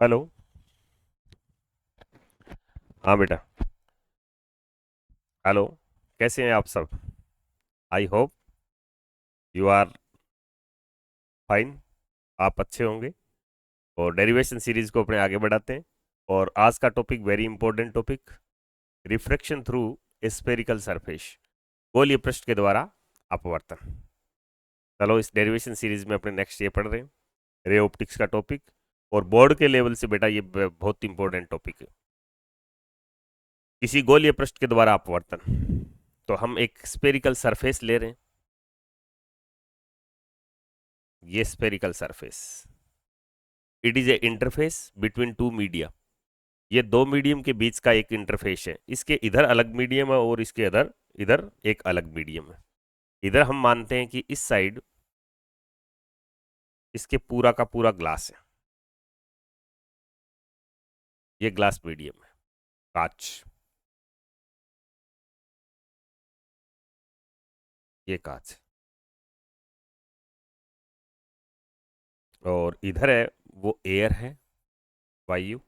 Hello. हाँ बेटा। Hello. कैसे हैं आप सब? I hope you are fine. आप अच्छे होंगे। और डेरिवेशन सीरीज को अपने आगे बढ़ाते हैं। और आज का topic very important topic, refraction through spherical surface, गोलीय पृष्ठ के द्वारा अपवर्तन। चलो इस डेरिवेशन सीरीज में अपने नेक्स्ट ये पढ़ रहे हैं, रे ऑप्टिक्स का टॉपिक। और बोर्ड के लेवल से बेटा ये बहुत इंपॉर्टेंट टॉपिक है, किसी गोलीय पृष्ठ के द्वारा अपवर्तन। तो हम एक स्फेरिकल सरफेस ले रहे हैं, ये spherical surface, it is a interface between two media. ये दो मीडियम के बीच का एक इंटरफेस है, इसके इधर अलग मीडियम है और इसके इधर इधर एक अलग मीडियम है। इधर हम मानते हैं कि इस साइड इसके पूरा का पूरा ग्लास है, ये ग्लास मीडियम है, कांच, ये कांच है। और इधर है वो एयर है, वायु।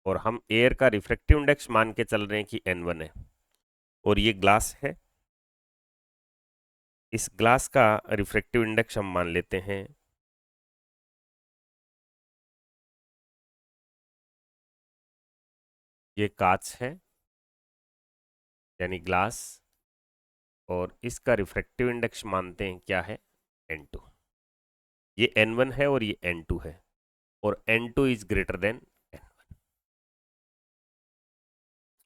और हम एयर का रिफ्रैक्टिव इंडेक्स मान के चल रहे हैं कि N1 है। और ये ग्लास है, इस ग्लास का रिफ्रैक्टिव इंडेक्स हम मान लेते हैं, ये कांच है यानी ग्लास। और इसका रिफ्रैक्टिव इंडेक्स मानते हैं क्या है, N2। ये N1 है और ये N2 है। और N2 is greater than N1।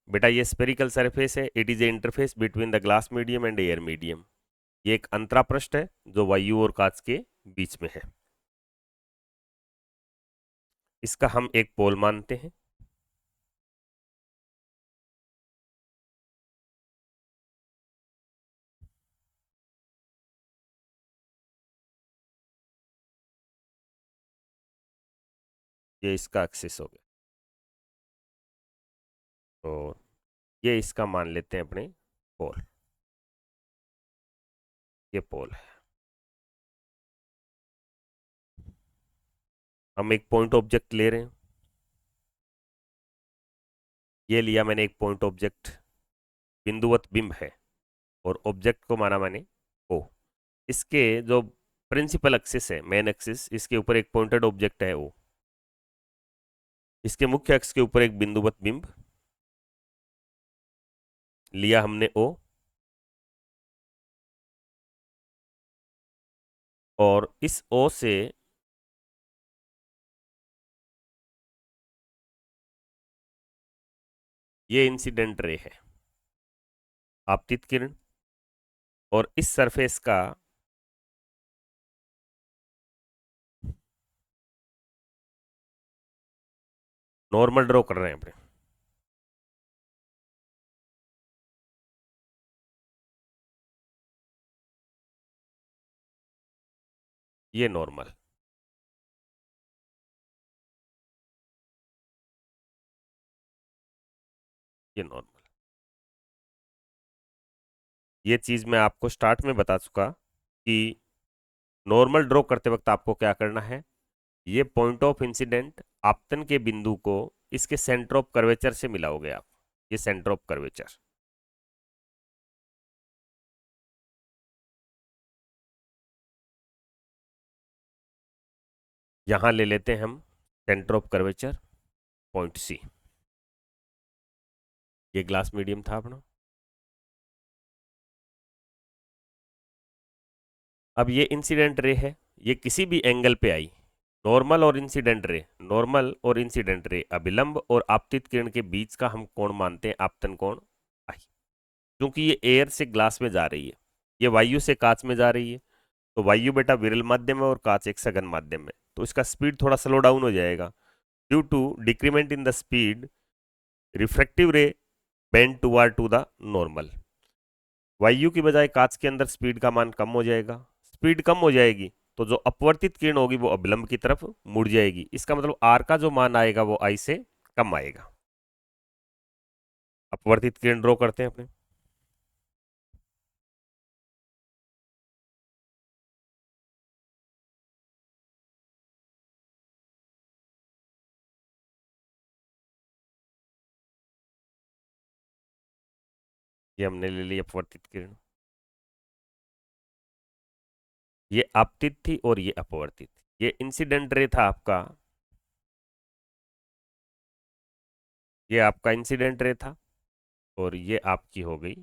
बेटा ये स्पेरिकल सरफेस है, it is a interface between the glass medium and air medium. ये एक अंतरा पृष्ठ है जो वायु और कांच के बीच में है। इसका हम एक पोल मानते हैं, ये इसका एक्सिस हो गया। और ये इसका मान लेते हैं अपने पोल, ये पोल है। हम एक पॉइंट ऑब्जेक्ट ले रहे हैं, ये लिया मैंने एक पॉइंट ऑब्जेक्ट, बिंदुवत बिंब है। और ऑब्जेक्ट को माना मैंने ओ। इसके जो प्रिंसिपल एक्सिस है, मेन एक्सिस, इसके ऊपर एक पॉइंटेड ऑब्जेक्ट है ओ। इसके मुख्य अक्ष के ऊपर एक बिंदुवत बिंब लिया हमने ओ। और इस ओ से ये इंसिडेंट रे है, आपतित किरण। और इस सरफेस का नॉर्मल ड्रॉ कर रहे हैं अपने। ये नॉर्मल, ये नॉर्मल। ये चीज मैं आपको स्टार्ट में बता चुका कि नॉर्मल ड्रॉ करते वक्त आपको क्या करना है, ये पॉइंट ऑफ इंसिडेंट आपतन के बिंदु को इसके सेंटर ऑफ कर्वेचर से मिलाओगे आप, ये सेंटर ऑफ कर्वेचर। यहां ले लेते हैं हम centre of curvature, point C. ये ग्लास मीडियम था अपना। अब ये इंसिडेंट रे है, ये किसी भी एंगल पे आई, नॉर्मल और इंसिडेंट रे, नॉर्मल और इंसिडेंट रे, अभिलंब और आपतित किरण के बीच का हम कोण मानते हैं आपतन कोण आई। क्योंकि ये एयर से ग्लास में जा रही है, ये वायु से कांच में जा रही है। तो वायु बेटा विरल माध्यम है और कांच एक सघन माध्यम है, तो इसका स्पीड थोड़ा स्लो डाउन हो जाएगा। Due to decrement in the speed, refractive ray bend toward to the normal. वायु की बजाय कांच के अंदर स्पीड का मान कम हो जाएगा। स्पीड कम हो जाएगी तो जो अपवर्तित किरण होगी वो अभिलंब की तरफ मुड़ जाएगी। इसका मतलब आर का जो मान आएगा वो आई से कम आएगा। अपवर्तित किरण ड्रॉ करते हैं अपने। ये हमने ले ली अपवर्तित किरण, ये आपतित थी और ये अपवर्तित। ये इंसिडेंट रे था आपका, ये आपका इंसिडेंट रे था, और ये आपकी हो गई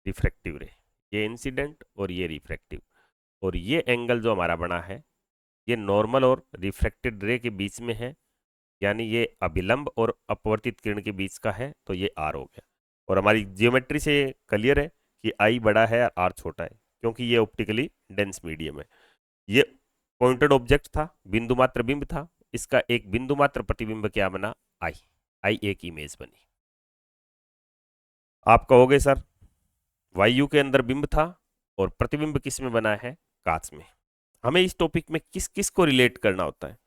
रिफ्रैक्टिव रे। ये इंसिडेंट और ये रिफ्रैक्टिव, और ये एंगल जो हमारा बना है ये नॉर्मल और रिफ्रैक्टेड रे के बीच में है, यानी ये अभिलंब और अपवर्तित किरण के बीच का है, तो ये आर हो गया। और हमारी जियोमेट्री से क्लियर है कि आई बड़ा है और आर छोटा है, क्योंकि ये ऑप्टिकली डेंस मीडियम है। ये पॉइंटेड ऑब्जेक्ट था, बिंदु मात्र बिंब था, इसका एक बिंदु मात्र प्रतिबिंब क्या बना, आई। आई एक इमेज बनी। आपका हो गया सर, वायु के अंदर बिंब था और प्रतिबिंब किस में बना है, कांच में। हमें इस टॉपिक में किस किस को रिलेट करना होता है,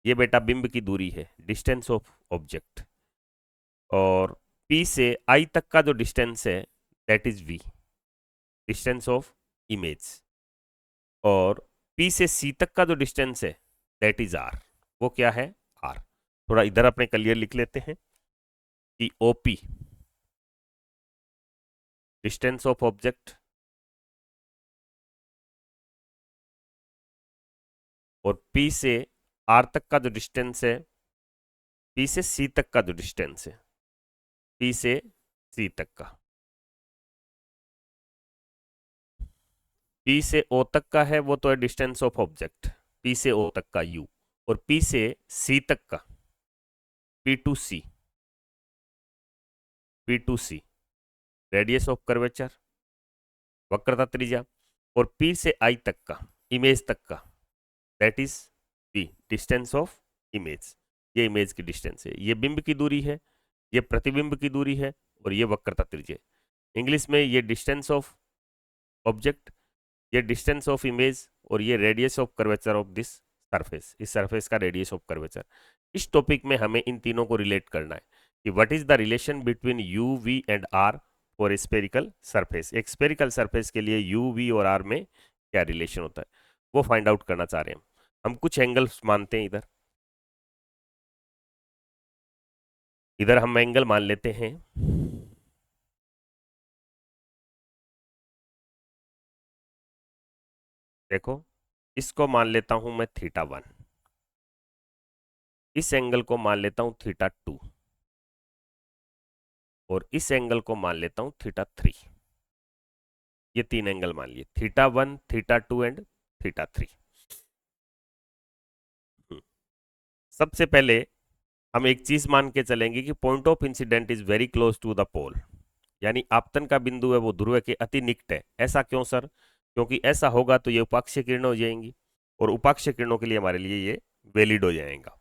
ये बेटा बिंब की दूरी है, डिस्टेंस ऑफ ऑब्जेक्ट, और P से I तक का जो डिस्टेंस है that is V, distance of image, और P से C तक का जो डिस्टेंस है दैट इज R, वो क्या है, R। थोड़ा इधर अपने क्लियर लिख लेते हैं कि OP डिस्टेंस ऑफ ऑब्जेक्ट, और P से R तक का जो डिस्टेंस है, P से C तक का जो डिस्टेंस है, P से C तक का, P से O तक का है वो तो है डिस्टेंस ऑफ ऑब्जेक्ट, P से O तक का U, और P से C तक का P to C, P to C radius of curvature, वक्रता त्रिज्या, और P से I तक का, इमेज तक का, that is P, distance of image. ये इमेज की डिस्टेंस है, ये बिंब की दूरी है, ये प्रतिबिंब की दूरी है, और ये वक्रता त्रिज्या। इंग्लिश में ये डिस्टेंस ऑफ ऑब्जेक्ट, ये डिस्टेंस ऑफ इमेज, और ये radius of curvature of this surface, इस सरफेस का रेडियस ऑफ कर्वेचर। इस टॉपिक में हमें इन तीनों को रिलेट करना है कि what is the relation between U V and R for spherical surface. एक स्पेरिकल सरफेस के लिए यू वी और आर में क्या रिलेशन होता है, वो फाइंड आउट करना चाह रहे हैं हम कुछ एंगल्स मानते हैं इधर, इधर हम एंगल मान लेते हैं, देखो इसको मान लेता हूं मैं θ1, इस एंगल को मान लेता हूं θ2, और इस एंगल को मान लेता हूं θ3। ये तीन एंगल मान लिए, θ1, θ2 एंड θ3। सबसे पहले हम एक चीज मान के चलेंगे कि point of incident is very close to the pole, यानी आपतन का बिंदु है वो ध्रुव के अति निकट है। ऐसा क्यों सर, क्योंकि ऐसा होगा तो ये उपाक्षीय किरणें हो जाएंगी, और उपाक्षीय किरणों के लिए हमारे लिए ये वैलिड हो जाएगा।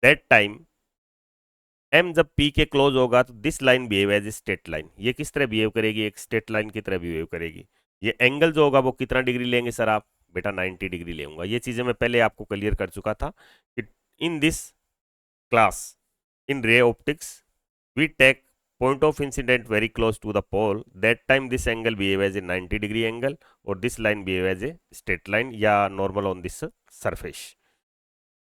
दैट टाइम m जब p के क्लोज होगा तो this line behave as a straight line. ये किस तरह बिहेव करेगी, एक स्ट्रेट लाइन की तरह बिहेव करेगी। ये एंगल जो होगा वो कितना डिग्री लेंगे सर आप, बेटा 90 डिग्री लेंगे। ये चीजें मैं पहले आपको क्लियर कर चुका था कि in this class in ray optics we take point of incident very close to the pole, that time this angle behave as a 90 degree angle, और this line behave as a straight line या normal on this surface।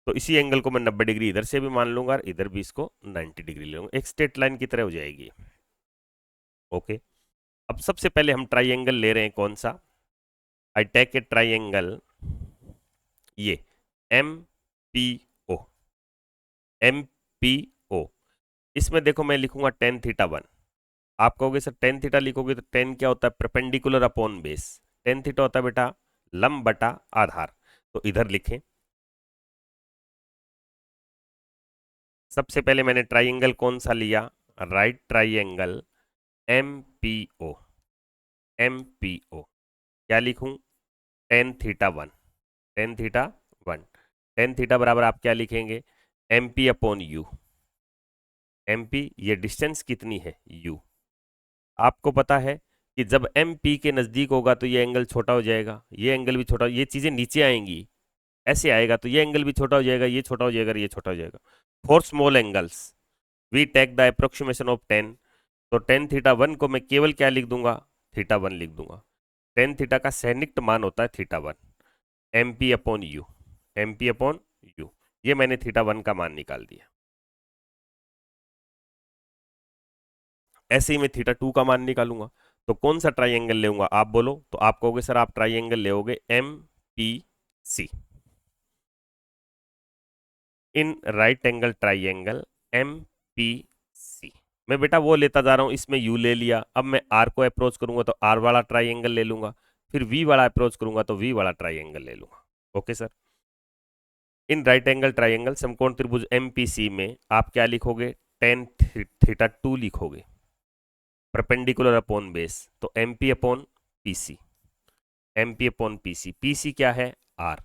तो इसी angle को मैं 90 degree इधर से भी मान लूंगा और इधर भी इसको 90 डिग्री ले लूंगा, एक स्ट्रेट लाइन की तरह हो जाएगी। ओके, अब सबसे पहले हम ट्राइंगल ले रहे हैं, कौन सा, आई टेक ए ट्राइंगल, ये M P O, M P O. इसमें देखो मैं लिखूंगा tan θ1। आप कहोगे सर tan थीटा लिखोगे तो tan क्या होता है, perpendicular upon base. tan theta होता है बेटा लंब बटा आधार, तो इधर लिखें। सबसे पहले मैंने ट्राइंगल कौन सा लिया, right triangle M P O, M P O. क्या लिखूं, tan θ1, tan θ1, tan थीटा बराबर आप क्या लिखेंगे, M P upon U. M P ये डिस्टेंस कितनी है, यू। आपको पता है कि जब एम पी के नजदीक होगा तो ये एंगल छोटा हो जाएगा, ये एंगल भी छोटा, ये चीजें नीचे आएंगी, ऐसे आएगा तो ये एंगल भी छोटा हो जाएगा, ये छोटा हो जाएगा, ये छोटा हो जाएगा। For small angles we take the approximation of tan, तो tan θ1 को मैं केवल क्या लिख दूंगा, θ1 लिख दूंगा। tan थीटा का सैनिक मान होता है θ1, M P upon U, M P upon U. ये मैंने θ1 का मान निकाल दिया। ऐसे ही मैं थीटा टू का मान निकालूंगा। तो कौन सा ट्राइंगल लेऊंगा आप बोलो, तो आप कहोगे सर आप ट्राइंगल लेओगे M P C, in right angle triangle M P C. मैं बेटा वो लेता जा रहा हूं, इसमें यू ले लिया, अब मैं आर को अप्रोच करूंगा तो आर वाला ट्राइंगल ले लूंगा, फिर वी वाला अप्रोच करूंगा तो वी वाला ट्राइंगल ले लूंगा। Okay sir. इन राइट एंगल ट्राइंगल समकोण त्रिभुज एमपीसी में आप क्या लिखोगे, टेन थीटा टू लिखोगे, परपेंडिकुलर अपॉन बेस, तो MP upon PC, MP upon PC, PC क्या है आर।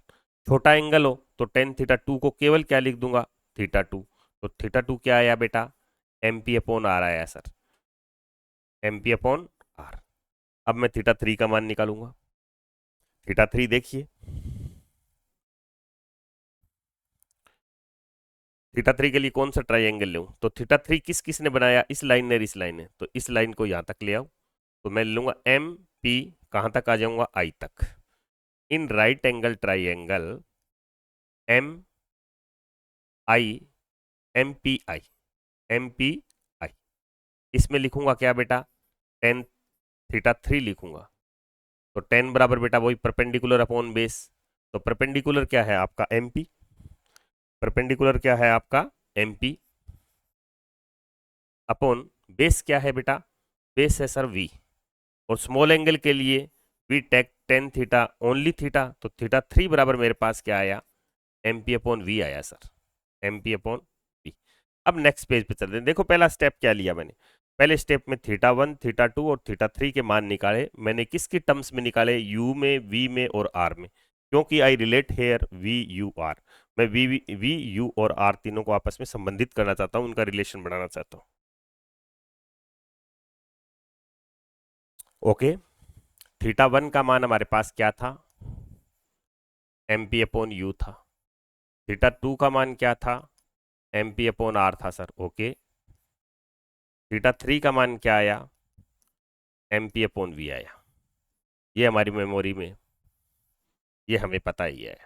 छोटा एंगल हो तो टेन थीटा टू को केवल क्या लिख दूंगा, थीटा टू। तो थीटा टू क्या आया बेटा, एमपी अपॉन आर आया सर, एमपी अपॉन आर। अब मैं थीटा थ्री का मान निकालूंगा। थीटा थ्री देखिए, थीटा थ्री के लिए कौन सा ट्राइंगल लूं, तो थीटा थ्री किस किस ने बनाया, इस लाइन ने, इस लाइन ने, तो इस लाइन को यहां तक ले आओ, तो मैं लूंगा एम पी, कहां तक आ जाऊंगा, आई तक। In right angle triangle M I, M P I, M P I, इसमें लिखूंगा क्या बेटा, टेन थीटा थ्री लिखूंगा। तो टेन बराबर बेटा वही परपेंडिकुलर अपॉन बेस, तो परपेंडिकुलर क्या है आपका एमपी, परपेंडिकुलर क्या है आपका एमपी, अपॉन बेस क्या है बेटा, बेस है सर वी, और स्मॉल एंगल के लिए we take tan theta only theta, तो थीटा थ्री बराबर मेरे पास क्या आया, एमपी अपॉन वी आया सर, एमपी अपॉन वी। अब नेक्स्ट पेज पे चलते हैं। देखो पहला स्टेप क्या लिया मैंने, पहले स्टेप में थीटा वन थीटा टू और थीटा थ्री के मान निकाले, मैंने किसकी टर्म्स में निकाले, यू में, वी में और आर में, क्योंकि I relate here V U R, मैं वी यू और आर तीनों को आपस में संबंधित करना चाहता हूं, उनका रिलेशन बनाना चाहता हूं। ओके, थीटा वन का मान हमारे पास क्या था, एम पी अपॉन यू था। थीटा टू का मान क्या था, एम पी अपॉन आर था सर। ओके, थीटा थ्री का मान क्या आया, एम पी अपॉन वी आया। ये हमारी मेमोरी में, ये हमें पता ही है।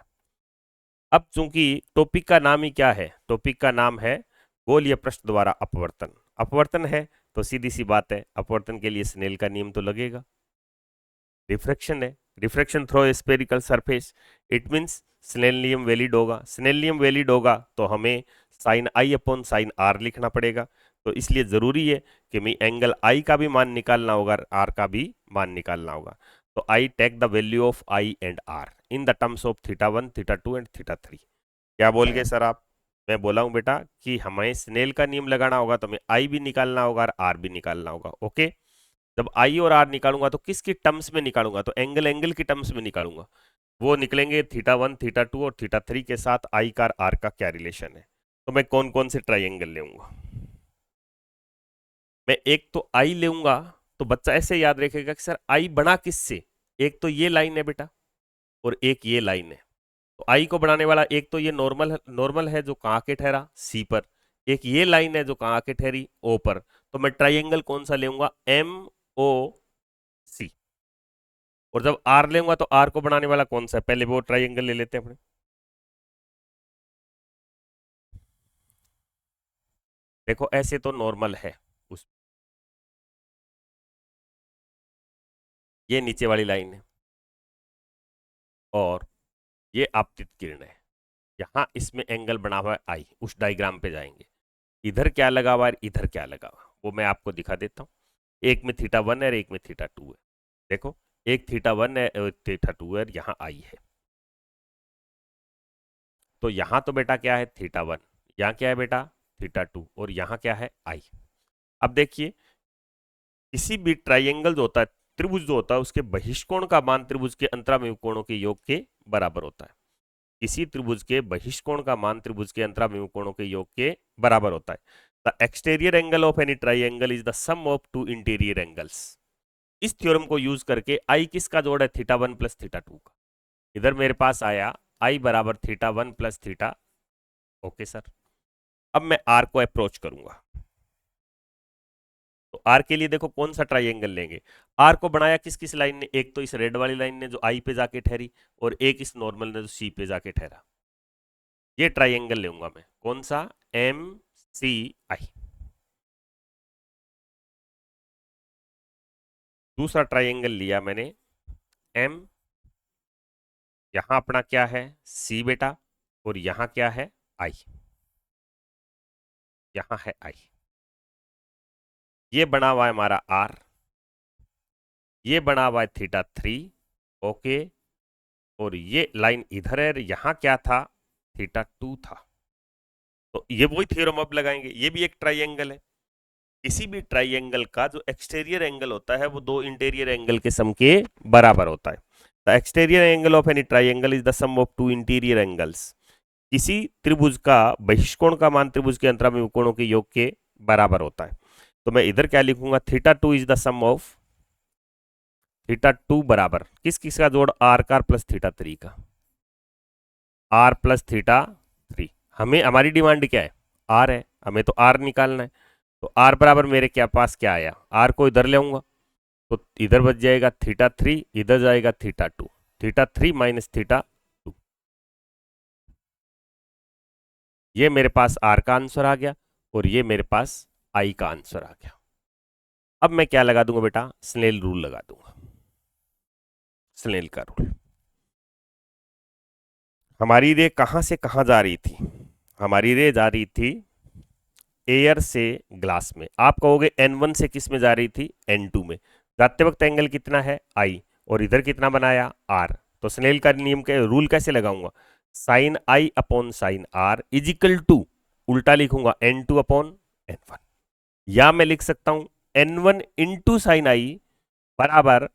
अब चूंकि टॉपिक का नाम ही क्या है, टॉपिक का नाम है गोलीय पृष्ठ द्वारा अपवर्तन, अपवर्तन है तो सीधी सी बात है अपवर्तन के लिए स्नेल का नियम तो लगेगा। रिफ्रैक्शन है, refraction through spherical surface, it means Snell नियम वैलिड होगा, स्नेल नियम वैलिड होगा तो हमें sine I upon sine R लिखना पड़ेगा। तो इसलिए जरूरी है कि मैं एंगल आई का भी मान निकालना होगा, आर का भी मान निकालना होगा। तो I take the value of I and R in the terms of theta one theta two and theta three. क्या बोल गए सर आप, मैं बोला हूं बेटा कि हमें स्नेल का नियम लगाना होगा तो हमें आई भी निकालना होगा और आर भी निकालना होगा। ओके, जब आई और आर निकालूंगा तो किसकी टर्म्स में निकालूंगा, तो एंगल एंगल की टर्म्स में निकालूंगा। वो निकलेंगे थीटा वन थीटा टू और थीटा थ्री के साथ आई का आर का क्या रिलेशन है। तो मैं कौन कौन से ट्राइंगल लेऊंगा, मैं एक तो आई लेऊंगा, तो बच्चा ऐसे याद रखेगा कि सर आई बना किससे, एक तो ये लाइन है बेटा और एक ये लाइन है। तो आई को बनाने वाला एक तो ये नॉर्मल नॉर्मल है जो कहाँ के ठहरा सी पर, एक ये लाइन है जो कहाँ के ठहरी ओ पर। तो मैं ट्राइंगल कौन सा लेऊंगा, एम ओ सी। और जब आर लेऊंगा तो आर को बनाने वाला कौन सा है, पहले वो ट्राइंगल ले लेते हैं अपने। देखो ऐसे तो नॉर्मल है उस, ये नीचे वाली लाइन है और ये आपतित किरण है, यहां इसमें एंगल बना हुआ है आई, उस डायग्राम पे जाएंगे। इधर क्या लगा हुआ है, इधर क्या लगा हुआ है, वो मैं आपको दिखा देता हूँ। एक में थीटा वन है और एक में थीटा टू है। देखो एक थीटा वन है और थीटा टू है और यहाँ आई है। तो यहाँ तो बेटा क्या है थीटा वन, यहाँ क्या है बेटा थीटा टू और यहाँ क्या है आई। अब देखिए किसी भी ट्राइंगल जो होता है, त्रिभुज जो होता है, उसके बहिष्कोण का मान त्रिभुज के अंतराभिमुख कोणों के योग के बराबर होता है। किसी त्रिभुज के बहिष्कोण का मान त्रिभुज के अंतराभिमुख कोणों के योग के बराबर होता है। The exterior angle of any triangle is the sum of two interior angles. इस थ्योरम को यूज करके आई किसका जोड़ है, theta one plus theta two का। इधर मेरे पास आया आई बराबर theta one plus theta. Okay sir, अब मैं आर को अप्रोच करूंगा, तो आर के लिए देखो कौन सा ट्राइंगल लेंगे। आर को बनाया किस किस लाइन ने, एक तो इस रेड वाली लाइन ने जो आई पे जाके ठहरी और एक इस नॉर्मल ने जो सी पे जाके ठहरा। ये ट्राइंगल लूंगा मैं, कौन सा, एम सी आई। दूसरा ट्राइंगल लिया मैंने एम, यहां अपना क्या है सी बेटा, और यहां क्या है आई, यहां है आई। ये बना हुआ है हमारा आर, ये बना हुआ है थीटा 3, ओके। और ये लाइन इधर है, यहां क्या था थीटा 2 था। तो ये वही थ्योरम अब लगाएंगे, ये भी एक ट्राइंगल है। किसी भी ट्राइंगल का जो एक्सटीरियर एंगल होता है वो दो इंटीरियर एंगल के सम के बराबर होता है। The exterior angle of any triangle is the sum of two interior angles. किसी त्रिभुज का बहिष्कोण का मान त्रिभुज के अंतराभिमुख कोणों के योग के बराबर होता है। तो मैं इधर क्या लिखूंगा, theta 2 is the sum of theta 2 बराबर किस किस का जोड़, आर का प्लस थीटा 3 का, आर प्लस थीटा 3। हमें हमारी डिमांड क्या है, आर है, हमें तो आर निकालना है। तो आर बराबर मेरे क्या पास क्या आया, आर को इधर ले आऊंगा तो इधर बच जाएगा थीटा 3, इधर जाएगा थीटा 2, थीटा 3 माइनस थीटा 2। ये मेरे पास आर का आंसर आ गया और ये मेरे पास आई का आंसर आ गया। अब मैं क्या लगा दूंगा बेटा, स्नेल रूल लगा दूंगा, स्नेल का रूल। हमारी रे कहां से कहां जा रही थी, हमारी रे जा रही थी एयर से ग्लास में। आप कहोगे N1 से किस में जा रही थी, N2 में। जाते वक्त एंगल कितना है आई, और इधर कितना बनाया आर। तो स्नेल का नियम के रूल कैसे लगाऊंगा, sine I upon sine R is equal to, उल्टा लिखूंगा N2 अपॉन N1। या मैं लिख सकता हूं N1 इंटू साइन आई बराबर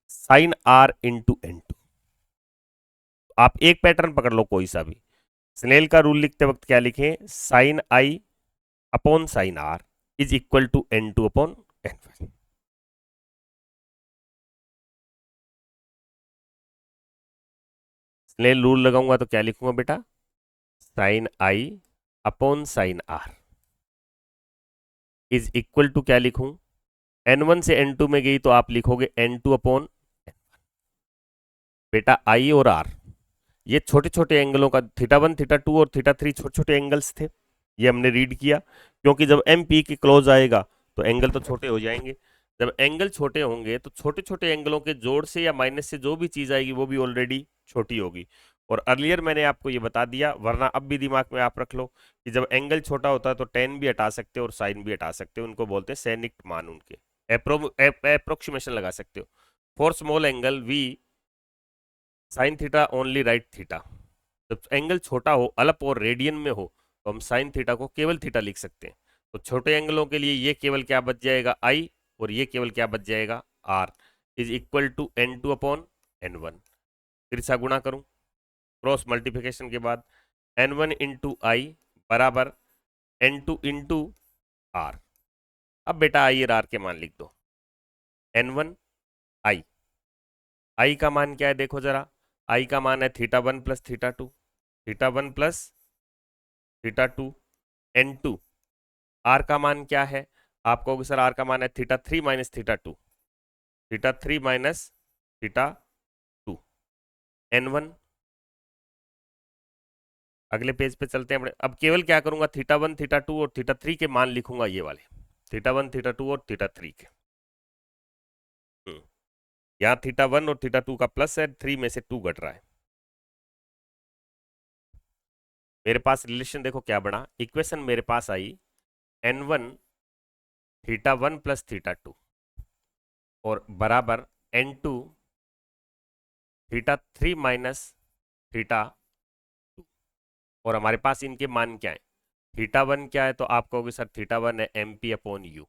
साइन आर इंटू N2। आप एक पैटर्न पकड़ लो कोई सा भी। स्नेल का रूल लिखते वक्त क्या लिखें, sine I upon sine R is equal to N2 upon N1। Snell rule लगाऊंगा तो क्या लिखूंगा बेटा, sine I upon sine R is equal to क्या लिखूं, N1 से N2 में गई तो आप लिखोगे N2 अपॉन बेटा आई और आर। ये छोटे छोटे एंगलों का थीटा 1 थीटा 2 और थीटा 3 छोटे छोटे एंगल्स थे, ये हमने रीड किया। क्योंकि जब एम पी के क्लोज आएगा तो एंगल तो छोटे हो जाएंगे। जब एंगल छोटे होंगे तो छोटे छोटे एंगलों के जोड़ से या माइनस से जो भी चीज आएगी वो भी ऑलरेडी छोटी होगी। और अर्लियर मैंने आपको ये बता दिया, वरना अब भी दिमाग में आप रख लो कि जब एंगल छोटा होता है तो टेन भी हटा सकते हो और साइन भी हटा सकते हो, उनको बोलते हैं सैनिक मान, उनके अप्रोक्सीमेशन लगा सकते हो। For small angle we sine theta only right theta. जब एंगल छोटा हो, अल्प और रेडियन में हो, तो हम साइन थीटा को केवल थीटा लिख सकते हैं। तो छोटे एंगलों के लिए ये केवल क्या बच जाएगा आई, और ये केवल क्या बच जाएगा R is equal to N2 upon N1। फिर से गुणा करूं क्रॉस मल्टीप्लिकेशन के बाद, N1 इंटू आई बराबर N2 इंटू आर। अब बेटा आई और आर के मान लिख दो, N1 आई, आई का मान क्या है देखो जरा, आई का मान है theta 1 plus theta 2, theta 1 plus theta 2 N2। R का मान क्या है, आप कहोगे सर आर का मान है theta 3 minus theta 2, theta 3 minus theta 2 N1। अगले पेज पे चलते हैं अपने। अब केवल क्या करूंगा, थीटा 1 थीटा 2 और थीटा 3 के मान लिखूंगा, ये वाले थीटा 1 थीटा 2 और थीटा 3 के। यहाँ थीटा 1 और थीटा 2 का प्लस है, 3 में से 2 घट रहा है। मेरे पास रिलेशन देखो क्या बना, इक्वेशन मेरे पास आई N1 थीटा 1 प्लस थीटा 2 और बराबर N2 थीटा 3 माइनस थीटा 2। और हमारे पास इनके मान क्या है, थीटा 1 क्या है, तो आप कहोगे सर थीटा 1 है MP अपॉन यू,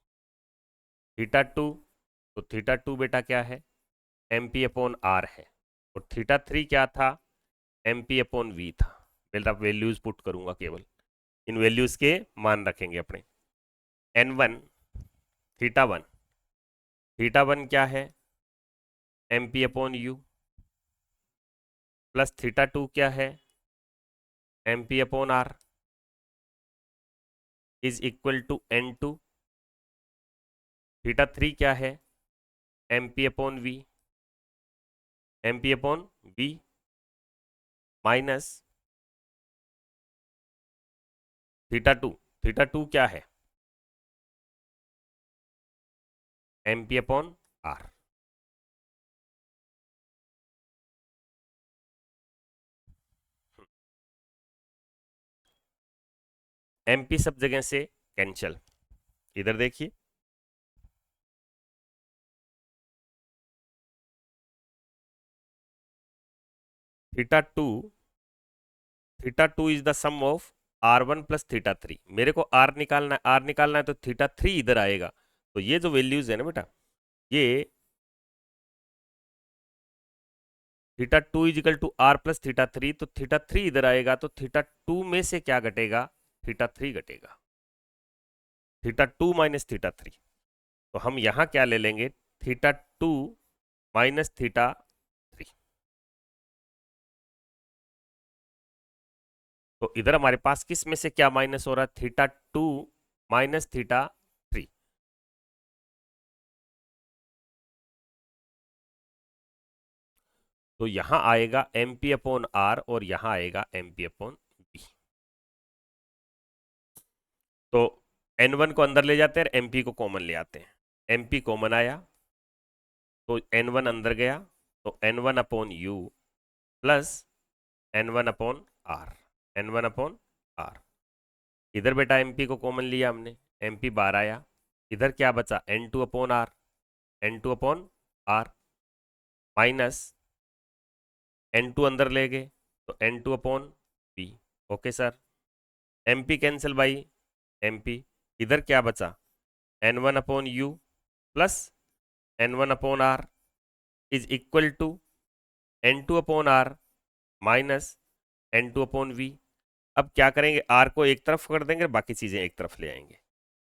थीटा 2 तो थीटा 2 बेटा क्या है MP अपॉन आर है, और थीटा 3 क्या था MP अपॉन वी था। मेरा वैल्यूज पुट करूंगा, केवल इन वैल्यूज के मान रखेंगे अपने। N1 थीटा 1, थीटा 1 क्या है MP upon u, plus theta 2 क्या है MP upon r is equal to N2, theta 3 क्या है MP upon v, MP upon v minus theta 2, theta 2 क्या है MP अपॉन आर। MP सब जगह से कैंसल। इधर देखिए, theta two is the sum of R1 plus theta 3। मेरे को R निकालना है, R निकालना है तो थीटा 3 इधर आएगा। तो ये जो वैल्यूज है ना बेटा, ये theta 2 is equal to R plus theta 3, तो थीटा 3 इधर आएगा, तो थीटा 2 में से क्या घटेगा, थीटा 3 घटेगा, थीटा 2 माइनस थीटा 3। तो हम यहां क्या ले लेंगे, थीटा 2 माइनस थीटा 3। तो इधर हमारे पास किस में से क्या माइनस हो रहा है, थीटा 2 माइनस थीटा 3। तो यहां आएगा MP अपॉन R और यहां आएगा MP अपॉन B। तो N1 को अंदर ले जाते हैं, MP को कॉमन ले आते हैं। MP कॉमन आया तो N1 अंदर गया, तो N1 upon U plus N1 upon R, N1 upon R। इधर बेटा MP को कॉमन लिया हमने, MP बाहर आया, इधर क्या बचा, N2 upon R, N2 upon R minus N2 अंदर ले गए तो N2 upon B। Okay sir, MP cancel by MP, इधर क्या बचा, N1 upon U plus N1 upon R is equal to N2 upon R minus N2 upon V। अब क्या करेंगे, R को एक तरफ कर देंगे, बाकी चीजें एक तरफ ले आएंगे।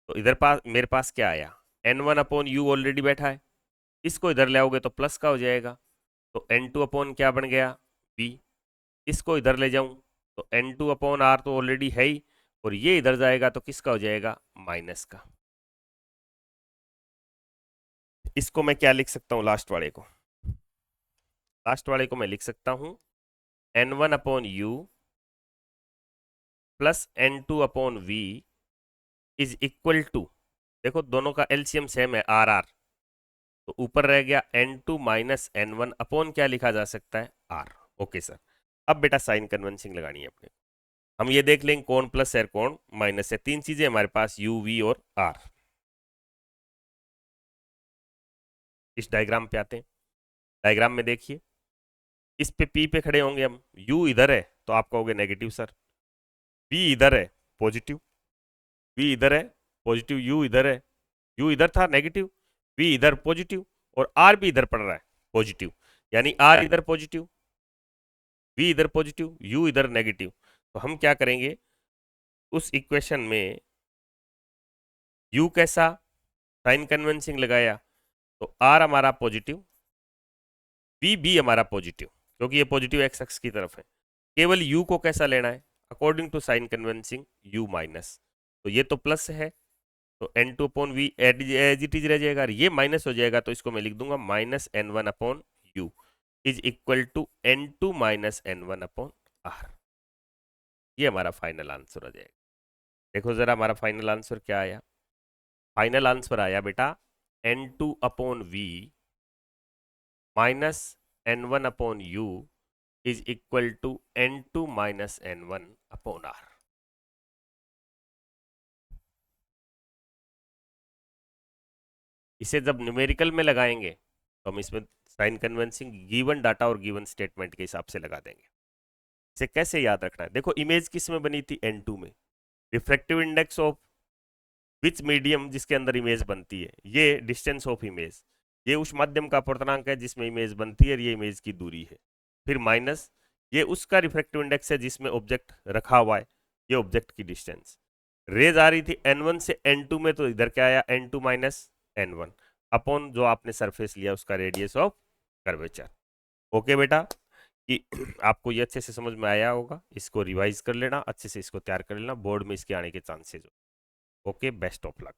तो इधर पास मेरे पास क्या आया, N1 अपॉन U ऑलरेडी बैठा है, इसको इधर ले आओगे तो प्लस का हो जाएगा, तो N2 अपॉन क्या बन गया, V। इसको इधर ले जाऊं तो N2 अपॉन R तो ऑलरेडी है ही, और ये इधर जाएगा तो किसका हो जाएगा, माइनस का। इसको मैं क्या लिख सकता हूं, लास्ट वाले को, लास्ट वाले को मैं लिख सकता हूं N1 upon U plus N2 upon V is equal to, देखो दोनों का एलसीएम सेम है RR, तो ऊपर रह गया N2 माइनस N1 अपॉन क्या लिखा जा सकता है, R। ओके सर, अब बेटा साइन कन्वेंसिंग लगानी है अपने, हम ये देख लेंगे कौन प्लस है कौन माइनस है, तीन चीजें हमारे पास U V और R। इस डायग्राम पे आते हैं, डायग्राम में देखिए, इस पे P पे खड़े होंगे हम, U इधर है तो आप कहोगे नेगेटिव सर, V इधर है पॉजिटिव, V इधर है पॉजिटिव, U इधर है, U इधर था नेगेटिव, V इधर पॉजिटिव, और R भी इधर पड़ रहा है पॉजिटिव, यानी R इधर पॉजिटिव, V इधर पॉजिटिव, U इधर नेगेटिव। तो हम क्या करेंगे, उस इक्वेशन में U कैसा साइन कन्वेंसिंग लगाया, तो R हमारा पॉजिटिव, V भी हमारा पॉजिटिव, क्योंकि ये पॉजिटिव एक्स एक्स की तरफ है। केवल U को कैसा लेना है, according to sign convention U minus, तो ये तो प्लस है, तो N2 upon V as it is रह जाएगा, ये माइनस हो जाएगा, तो इसको मैं लिख दूंगा minus N1 upon U is equal to N2 minus N1 upon R। ये हमारा फाइनल आंसर हो जाएगा। देखो जरा हमारा फाइनल आंसर क्या आया, फाइनल आंसर आया बेटा N2 upon V minus N1 upon U is equal to N2 minus N1 upon R। इसे जब न्यूमेरिकल में लगाएंगे तो हम इसमें साइन कन्वेंसिंग गिवन डाटा और गिवन स्टेटमेंट के हिसाब से लगा देंगे। इसे कैसे याद रखना है, देखो इमेज किस में बनी थी, N2 में, refractive index of which medium जिसके अंदर इमेज बनती है, ये डिस्टेंस ऑफ इमेज, ये उस माध्यम का अपूर्णांक है जिसमें इमेज बनती है, और ये इमेज की दूरी है। फिर माइनस, ये उसका रिफ्रैक्टिव इंडेक्स है जिसमें ऑब्जेक्ट रखा हुआ है, ये ऑब्जेक्ट की डिस्टेंस। रेज आ रही थी N1 से N2 में, तो इधर क्या आया, N2 माइनस N1 अपॉन जो आपने सरफेस लिया उसका रेडियस ऑफ कर्वेचर। ओके बेटा, कि आपको ये अच्छे से समझ में आया होगा, इसको रिवाइज कर लेना अच्छे से, इसको तैयार कर लेना, बोर्ड में इसके आने के चांसेस हो। Okay, best of luck.